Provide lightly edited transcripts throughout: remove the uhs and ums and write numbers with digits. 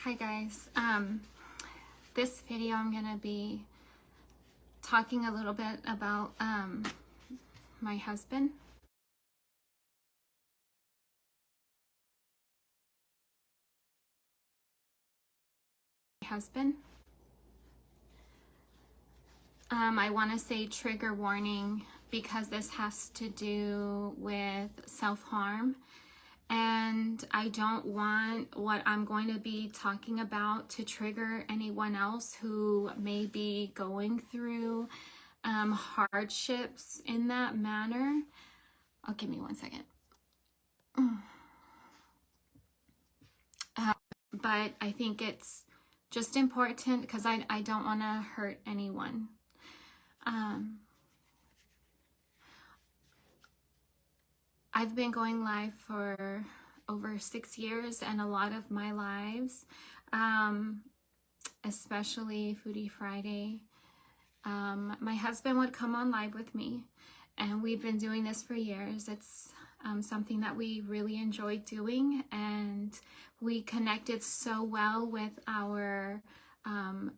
Hi guys, this video I'm gonna be talking a little bit about my husband. I want to say trigger warning because this has to do with self-harm, and I don't want what I'm going to be talking about to trigger anyone else who may be going through hardships in that manner. Oh, give me 1 second. But I think it's just important because I don't want to hurt anyone. I've been going live for over 6 years, and a lot of my lives, especially Foodie Friday, my husband would come on live with me, and we've been doing this for years. It's something that we really enjoy doing, and we connected so well with our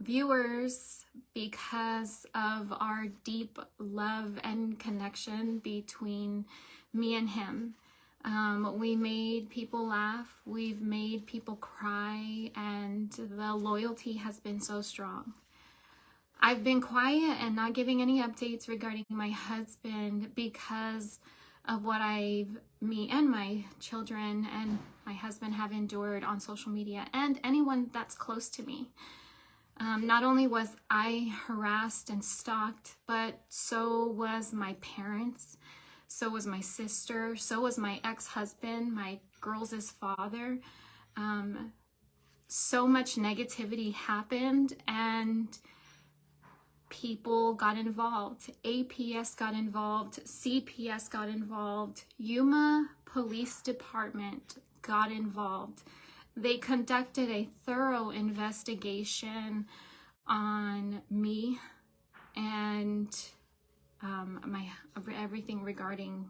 viewers because of our deep love and connection between me and him. We made people laugh, we've made people cry, and the loyalty has been so strong. I've been quiet and not giving any updates regarding my husband because of what me and my children and my husband have endured on social media and anyone that's close to me. Not only was I harassed and stalked, but so was my parents, so was my sister, so was my ex-husband, my girls' father. So much negativity happened, and people got involved. APS got involved, CPS got involved, Yuma Police Department got involved. They conducted a thorough investigation on me and everything regarding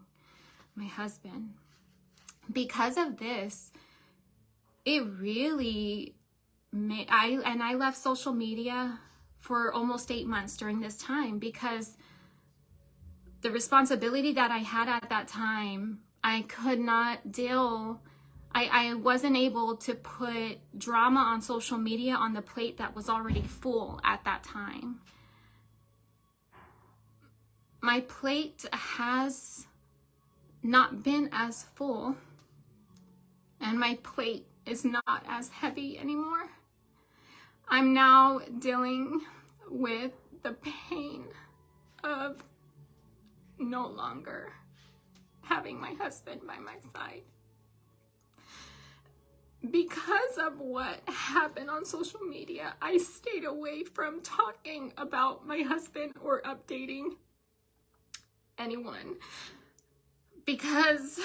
my husband. Because of this, it really made I left social media for almost 8 months during this time because the responsibility that I had at that time, I could not deal. I wasn't able to put drama on social media on the plate that was already full at that time. My plate has not been as full, and my plate is not as heavy anymore. I'm now dealing with the pain of no longer having my husband by my side. Because of what happened on social media, I stayed away from talking about my husband or updating anyone, because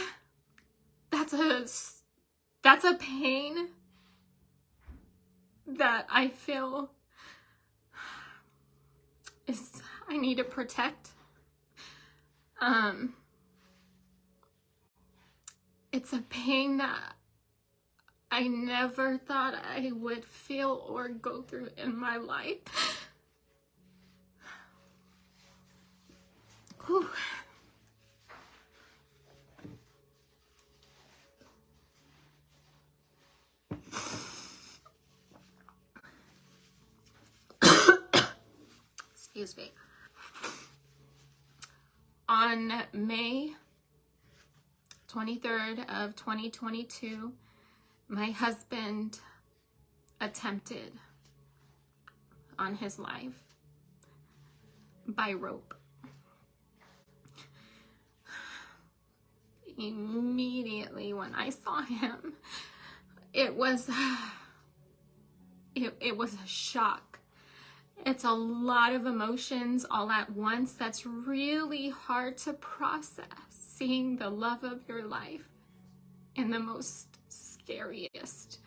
that's a pain that I feel I need to protect. It's a pain that I never thought I would feel or go through in my life. Whew. Excuse me. On May 23rd of 2022, my husband attempted on his life by rope. Immediately when I saw him, it was a shock. It's a lot of emotions all at once. That's really hard to process, seeing the love of your life in the most scariest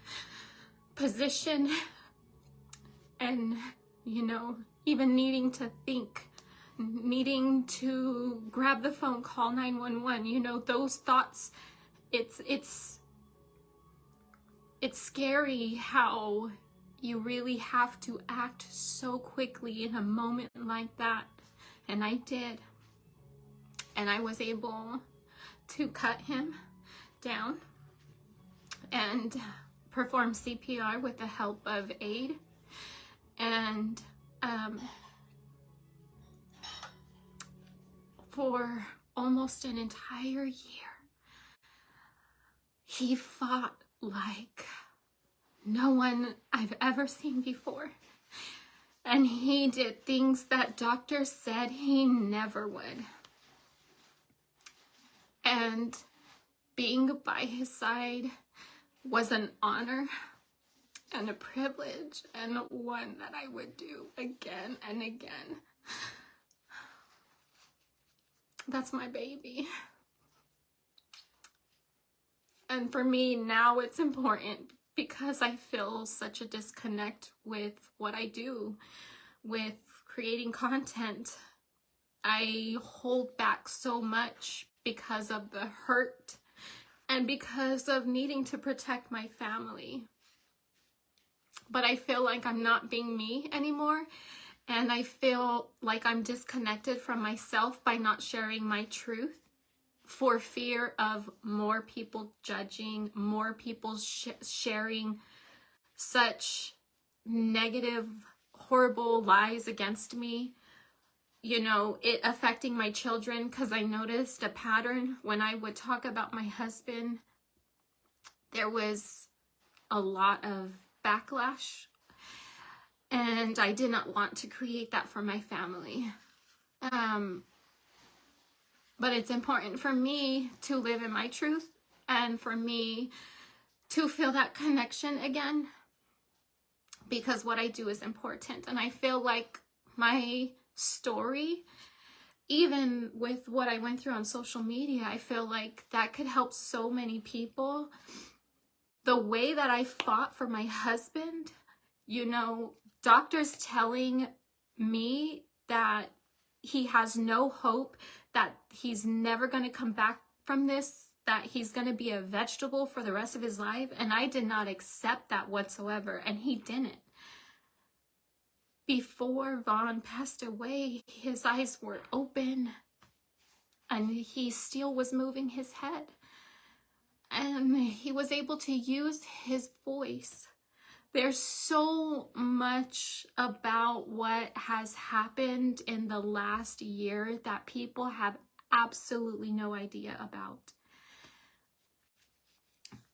position, and even needing to think, needing to grab the phone, call 911, those thoughts, it's it's scary how you really have to act so quickly in a moment like that. And I did. And I was able to cut him down and perform CPR with the help of aid. And for almost an entire year, he fought like no one I've ever seen before. And he did things that doctors said he never would. And being by his side was an honor and a privilege, and one that I would do again and again. That's my baby. And for me now, it's important because I feel such a disconnect with what I do, with creating content. I hold back so much because of the hurt and because of needing to protect my family. But I feel like I'm not being me anymore, and I feel like I'm disconnected from myself by not sharing my truth for fear of more people judging, more people sharing such negative, horrible lies against me. You know, it affecting my children, because I noticed a pattern when I would talk about my husband. There was a lot of backlash, and I did not want to create that for my family. But it's important for me to live in my truth and for me to feel that connection again, because what I do is important. And I feel like my story, even with what I went through on social media, I feel like that could help so many people. The way that I fought for my husband, you know, doctors telling me that he has no hope, that he's never going to come back from this, that he's going to be a vegetable for the rest of his life. And I did not accept that whatsoever. And he didn't. Before Vaughn passed away, his eyes were open and he still was moving his head. And he was able to use his voice. There's so much about what has happened in the last year that people have absolutely no idea about.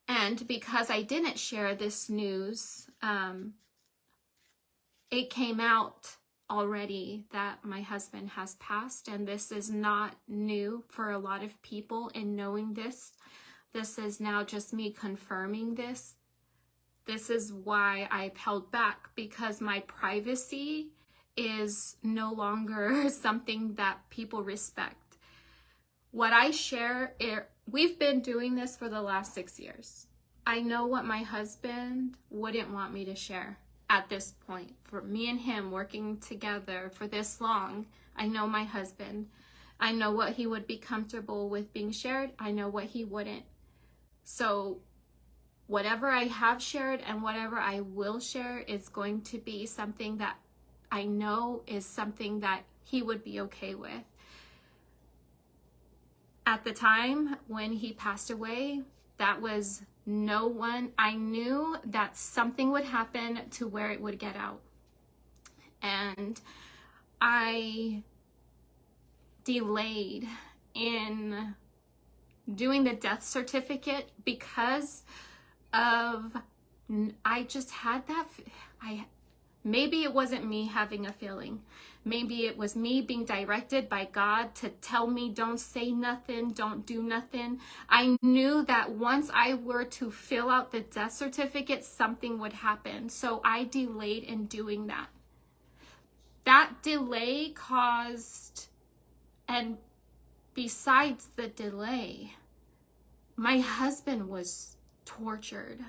And because I didn't share this news, it came out already that my husband has passed, and this is not new for a lot of people in knowing this. This is now just me confirming this. This is why I've held back, because my privacy is no longer something that people respect. What I share, we've been doing this for the last 6 years. I know what my husband wouldn't want me to share at this point. For me and him working together for this long, I know my husband. I know what he would be comfortable with being shared. I know what he wouldn't. So whatever I have shared and whatever I will share is going to be something that I know is something that he would be okay with. At the time when he passed away, that was no one. I knew that something would happen to where it would get out. And I delayed in doing the death certificate because of, I just had that, maybe it wasn't me having a feeling. Maybe it was me being directed by God to tell me, don't say nothing, don't do nothing. I knew that once I were to fill out the death certificate, something would happen. So I delayed in doing that. That delay caused, and besides the delay, my husband was tortured.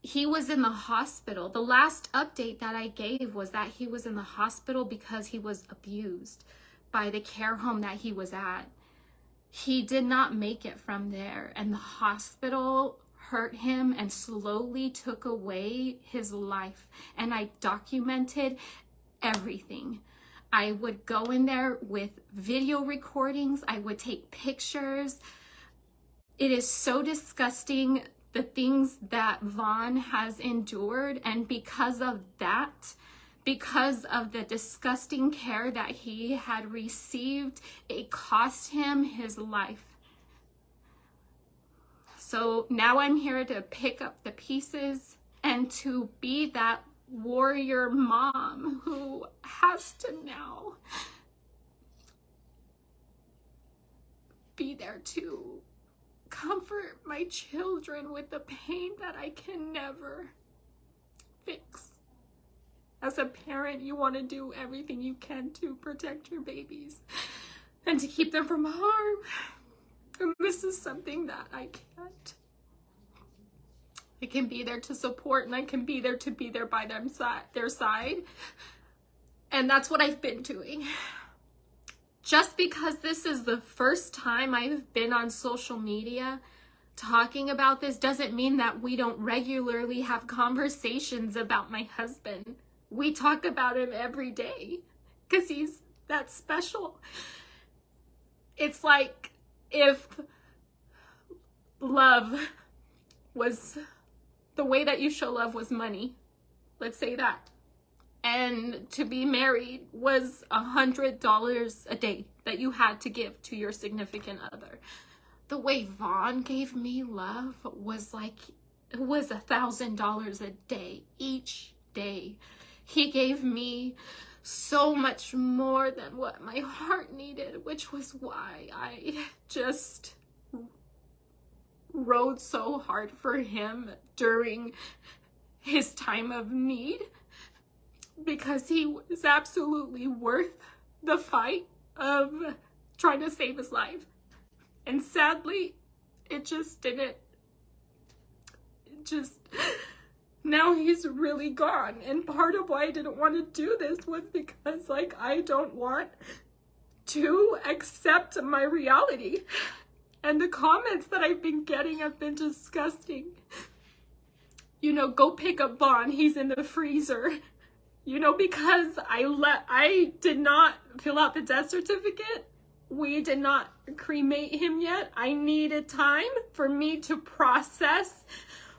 He was in the hospital. The last update that I gave was that he was in the hospital because he was abused by the care home that he was at. He did not make it from there, and the hospital hurt him and slowly took away his life. And I documented everything. I would go in there with video recordings. I would take pictures. It is so disgusting, the things that Vaughn has endured. And because of that, because of the disgusting care that he had received, it cost him his life. So now I'm here to pick up the pieces and to be that warrior mom who has to now be there to comfort my children with the pain that I can never fix. As a parent, you want to do everything you can to protect your babies and to keep them from harm. And this is something that I can't. I can be there to support, and I can be there to be there by their side. And that's what I've been doing. Just because this is the first time I've been on social media talking about this doesn't mean that we don't regularly have conversations about my husband. We talk about him every day because he's that special. It's like if love was, the way that you show love was money, let's say that, and to be married was $100 a day that you had to give to your significant other. The way Vaughn gave me love was like, it was $1,000 a day, each day. He gave me so much more than what my heart needed, which was why I just rode so hard for him during his time of need, because he was absolutely worth the fight of trying to save his life. And sadly, it just didn't. Now he's really gone. And part of why I didn't want to do this was because, like, I don't want to accept my reality. And the comments that I've been getting have been disgusting. You know, go pick up Vaughn, he's in the freezer. You know, because I did not fill out the death certificate. We did not cremate him yet. I needed time for me to process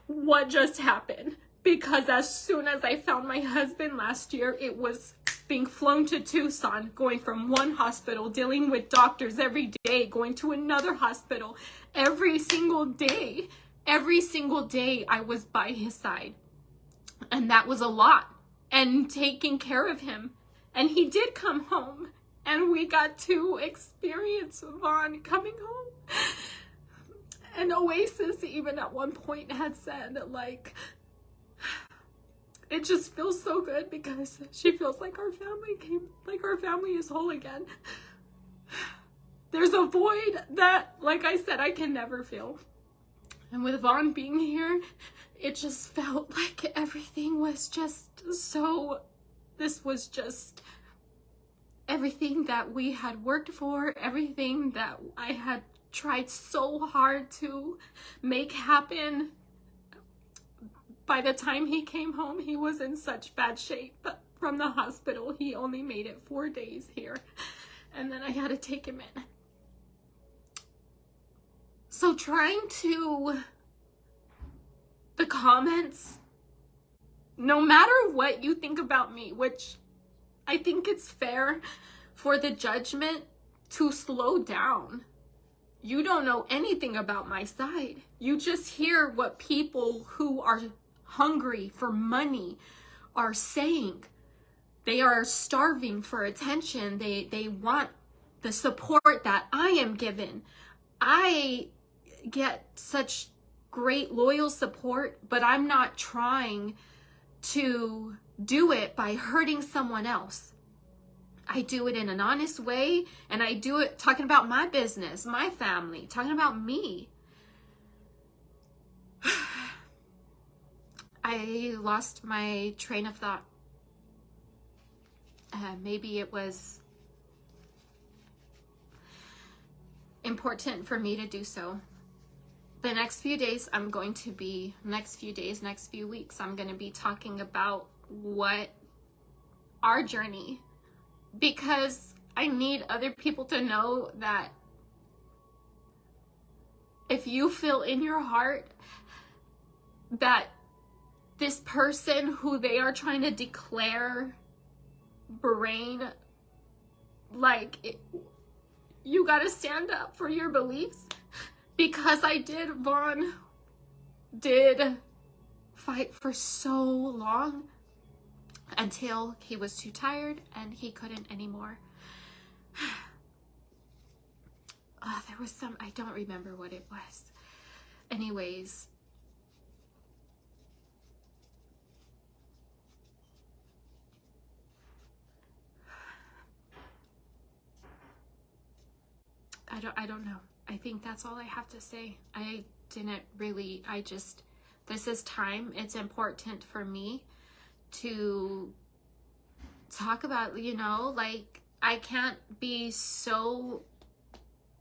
what just happened. Because as soon as I found my husband last year, it was being flown to Tucson, going from one hospital, dealing with doctors every day, going to another hospital every single day. Every single day I was by his side. And that was a lot. And taking care of him. And he did come home. And we got to experience Vaughn coming home. And Oasis even at one point had said, like, it just feels so good because she feels like our family is whole again. There's a void that, like I said, I can never feel. And with Vaughn being here, it just felt like everything was just so, this was just everything that we had worked for, everything that I had tried so hard to make happen. By the time he came home, he was in such bad shape from the hospital. He only made it 4 days here. And then I had to take him in. So trying to, the comments, no matter what you think about me, which I think it's fair for the judgment to slow down. You don't know anything about my side. You just hear what people who are hungry for money are saying. They are starving for attention. They want the support that I am given. I get such great loyal support, but I'm not trying to do it by hurting someone else. I do it in an honest way, and I do it talking about my business, my family, talking about me. I lost my train of thought. Maybe it was important for me to do so. the next few days, next few weeks, I'm going to be talking about what our journey, because I need other people to know that if you feel in your heart that this person who they are trying to declare brain, like, you gotta stand up for your beliefs, because Vaughn did fight for so long until he was too tired and he couldn't anymore. There was I don't remember what it was. Anyways, I don't know. I think that's all I have to say. This is time. It's important for me to talk about, like, I can't be so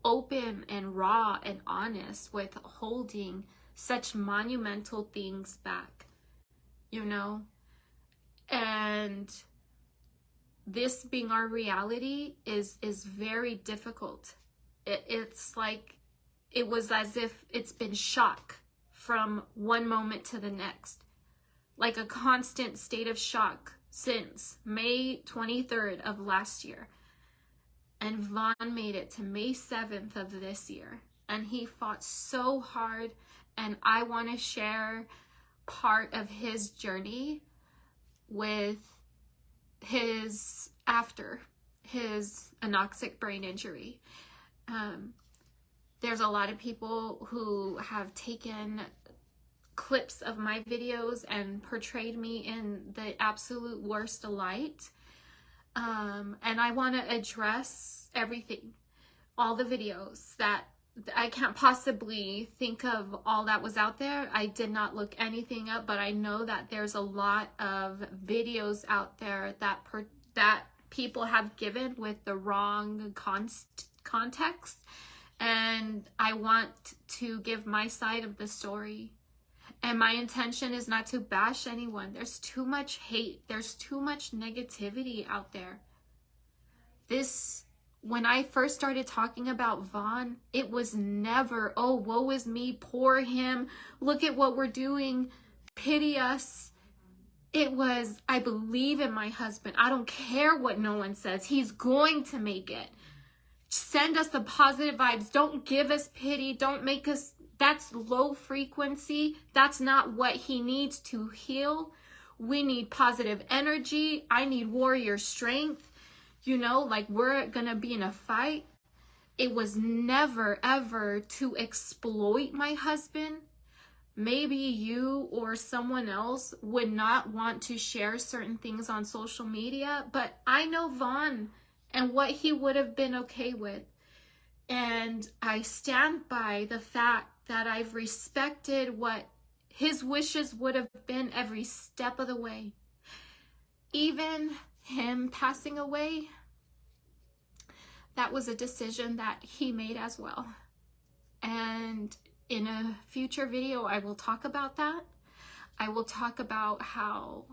open and raw and honest with holding such monumental things back, and this being our reality is very difficult. It's like it was as if it's been shock from one moment to the next, like a constant state of shock since May 23rd of last year. And Vaughn made it to May 7th of this year, and he fought so hard, and I want to share part of his journey with after his anoxic brain injury. There's a lot of people who have taken clips of my videos and portrayed me in the absolute worst light. And I want to address everything, all the videos that I can't possibly think of all that was out there. I did not look anything up, but I know that there's a lot of videos out there that people have given with the wrong context. And I want to give my side of the story. And my intention is not to bash anyone. There's too much hate. There's too much negativity out there. When I first started talking about Vaughn, it was never, oh, woe is me, poor him, look at what we're doing, pity us. It was, I believe in my husband. I don't care what no one says. He's going to make it. Send us the positive vibes. Don't give us pity. Don't make us, that's low frequency. That's not what he needs to heal. We need positive energy. I need warrior strength. Like, we're gonna be in a fight. It was never, ever to exploit my husband. Maybe you or someone else would not want to share certain things on social media, but I know Vaughn and what he would have been okay with. And I stand by the fact that I've respected what his wishes would have been every step of the way. Even him passing away, that was a decision that he made as well. And in a future video, I will talk about that. I will talk about how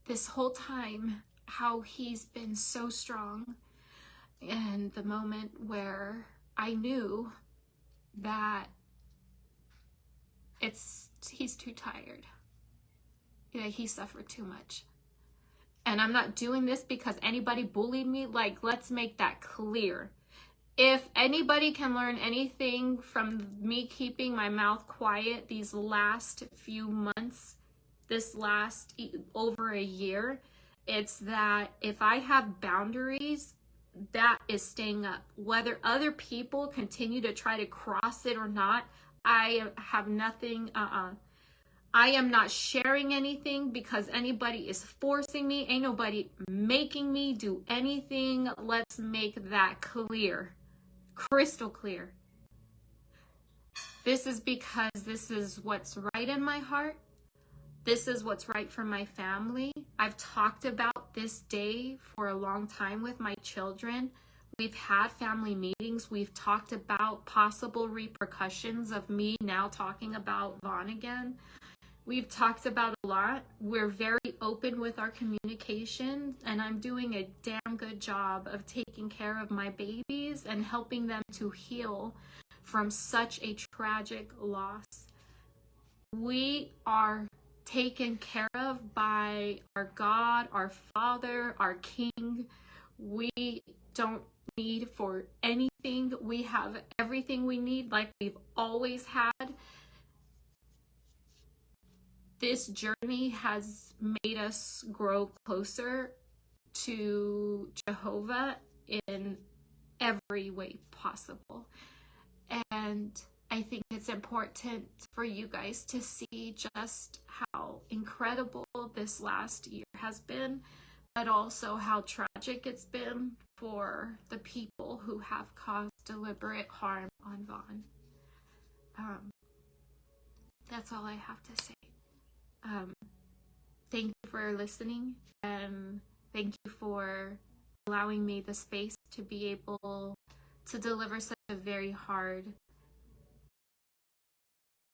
this whole time, how he's been so strong, and the moment where I knew that he's too tired. He suffered too much. And I'm not doing this because anybody bullied me. Like, let's make that clear. If anybody can learn anything from me keeping my mouth quiet these last few months, this last over a year, it's that if I have boundaries, that is staying up. Whether other people continue to try to cross it or not, I have nothing, I am not sharing anything because anybody is forcing me. Ain't nobody making me do anything. Let's make that clear. Crystal clear. This is because this is what's right in my heart. This is what's right for my family. I've talked about this day for a long time with my children. We've had family meetings. We've talked about possible repercussions of me now talking about Vaughn again. We've talked about a lot. We're very open with our communication, and I'm doing a damn good job of taking care of my babies and helping them to heal from such a tragic loss. We are taken care of by our God, our Father, our King. We don't need for anything. We have everything we need like we've always had. This journey has made us grow closer to Jehovah in every way possible. And I think it's important for you guys to see just how incredible this last year has been, but also how tragic it's been for the people who have caused deliberate harm on Vaughn. That's all I have to say. Thank you for listening, and thank you for allowing me the space to be able to deliver such a very hard